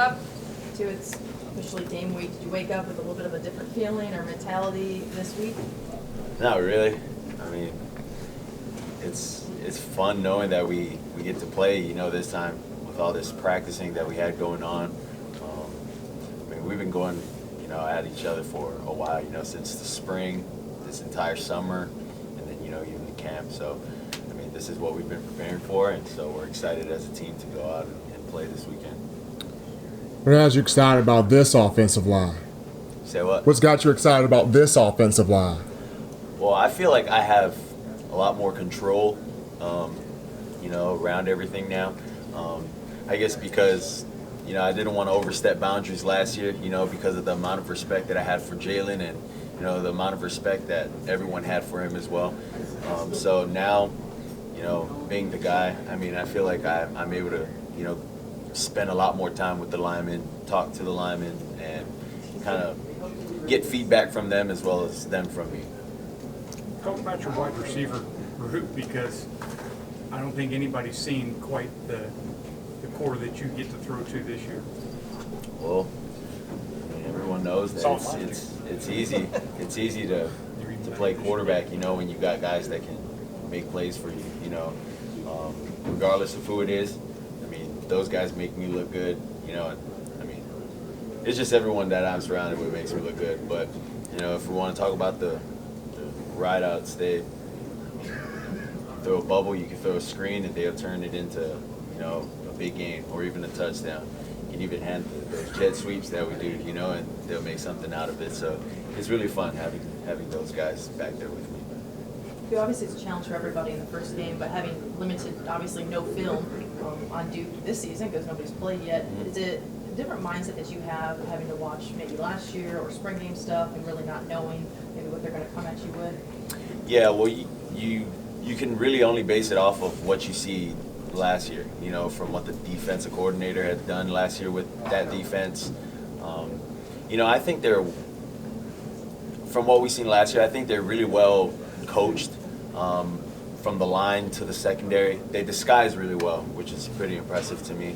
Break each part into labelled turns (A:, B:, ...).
A: up to it's officially game week. Did you wake up with a little bit of a different feeling or mentality this week?
B: Not really. I mean, it's fun knowing that we get to play, this time with all this practicing that we had going on. I mean, we've been going, at each other for a while, since the spring, this entire summer, and then, even the camp. So, I mean, this is what we've been preparing for, and so we're excited as a team to go out and play this weekend.
C: What has you excited about this offensive line?
B: Say what?
C: What's got you excited about this offensive line?
B: Well, I feel like I have a lot more control, around everything now. I guess because, I didn't want to overstep boundaries last year, because of the amount of respect that I had for Jalen and, the amount of respect that everyone had for him as well. So now, being the guy, I mean, I feel like I'm able to, spend a lot more time with the linemen, talk to the linemen, and kind of get feedback from them as well as them from me.
D: Talk about your wide receiver group, because I don't think anybody's seen quite the core that you get to throw to this year.
B: Well, I mean, everyone knows that it's easy. It's easy to play quarterback, when you got guys that can make plays for you, regardless of who it is. I mean, those guys make me look good, I mean, it's just everyone that I'm surrounded with makes me look good. But, if we want to talk about the Rydeouts, they throw a bubble, you can throw a screen, and they'll turn it into, a big game or even a touchdown. You can even hand those jet sweeps that we do, and they'll make something out of it. So it's really fun having those guys back there with me.
A: Obviously, it's a challenge for everybody in the first game, but having limited, obviously, no film on Duke this season because nobody's played yet, is it a different mindset that you have having to watch maybe last year or spring game stuff and really not knowing maybe what they're going to come at you with?
B: Yeah, well, you can really only base it off of what you see last year, from what the defensive coordinator had done last year with that defense. I think from what we've seen last year, I think they're really well coached. From the line to the secondary, they disguise really well, which is pretty impressive to me.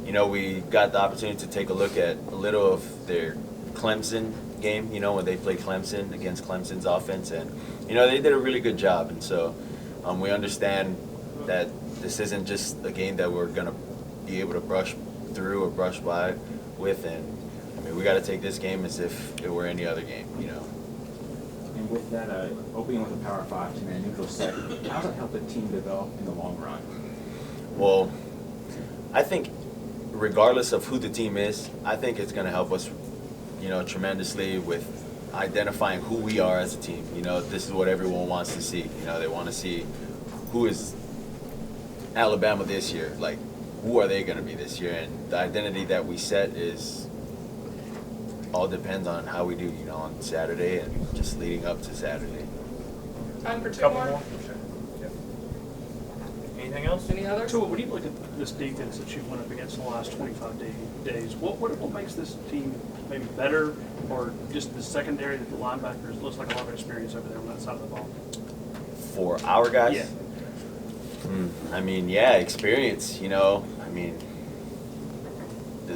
B: We got the opportunity to take a look at a little of their Clemson game, when they played Clemson against Clemson's offense, and, they did a really good job. And so we understand that this isn't just a game that we're going to be able to brush through or brush by with. And, I mean, we got to take this game as if it were any other game,
E: And with that, opening with a Power 5 2-man neutral set, how does that help the team develop in the long run?
B: Well, I think regardless of who the team is, I think it's going to help us, tremendously with identifying who we are as a team. This is what everyone wants to see. They want to see who is Alabama this year. Like, who are they going to be this year? And the identity that we set all depends on how we do, on Saturday and just leading up to Saturday.
A: Time for two
F: Couple
A: more.
F: more. Anything else?
A: Any others?
G: So when you look at this defense that you've went up against in the last 25 days, what makes this team maybe better, or just the secondary that the linebackers looks like a lot of experience over there on that side of the ball?
B: For our guys?
G: Yeah.
B: I mean, yeah, experience, I mean,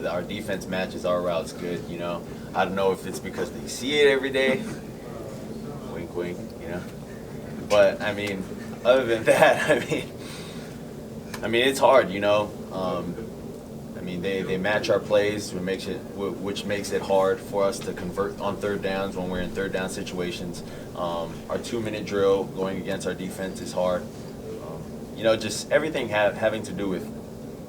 B: our defense matches our routes good, I don't know if it's because they see it every day. Wink, wink, But, I mean, other than that, I mean, it's hard, I mean, they match our plays, which makes it hard for us to convert on third downs when we're in third down situations. Our 2-minute drill going against our defense is hard. Just everything having to do with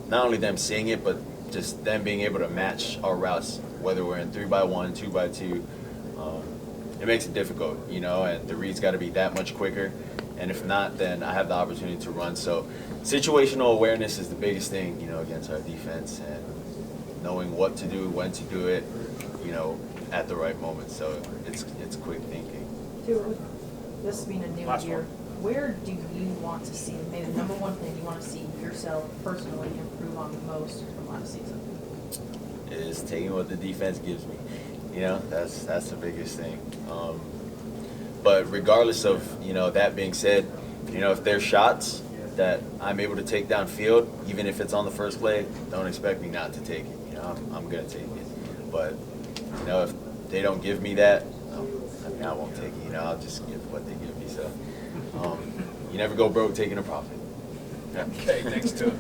B: not only them seeing it, but just them being able to match our routes, whether we're in 3x1, 2x2. It makes it difficult, and the reads got to be that much quicker. And if not, then I have the opportunity to run. So situational awareness is the biggest thing, against our defense, and knowing what to do, when to do it, at the right moment. So it's quick thinking.
A: This being a new
F: Last
A: year,
F: one.
A: where do you want to see, maybe the number one thing you want to see yourself personally improve on the most from last season?
B: Is taking what the defense gives me. That's the biggest thing. But regardless of, that being said, if there's shots, that I'm able to take downfield, even if it's on the first play, don't expect me not to take it. You know, I'm gonna take it. But you know, if they don't give me that, I mean, I won't take it. You know, I'll just give what they give me. So you never go broke taking a profit.
F: Okay, thanks, Tua.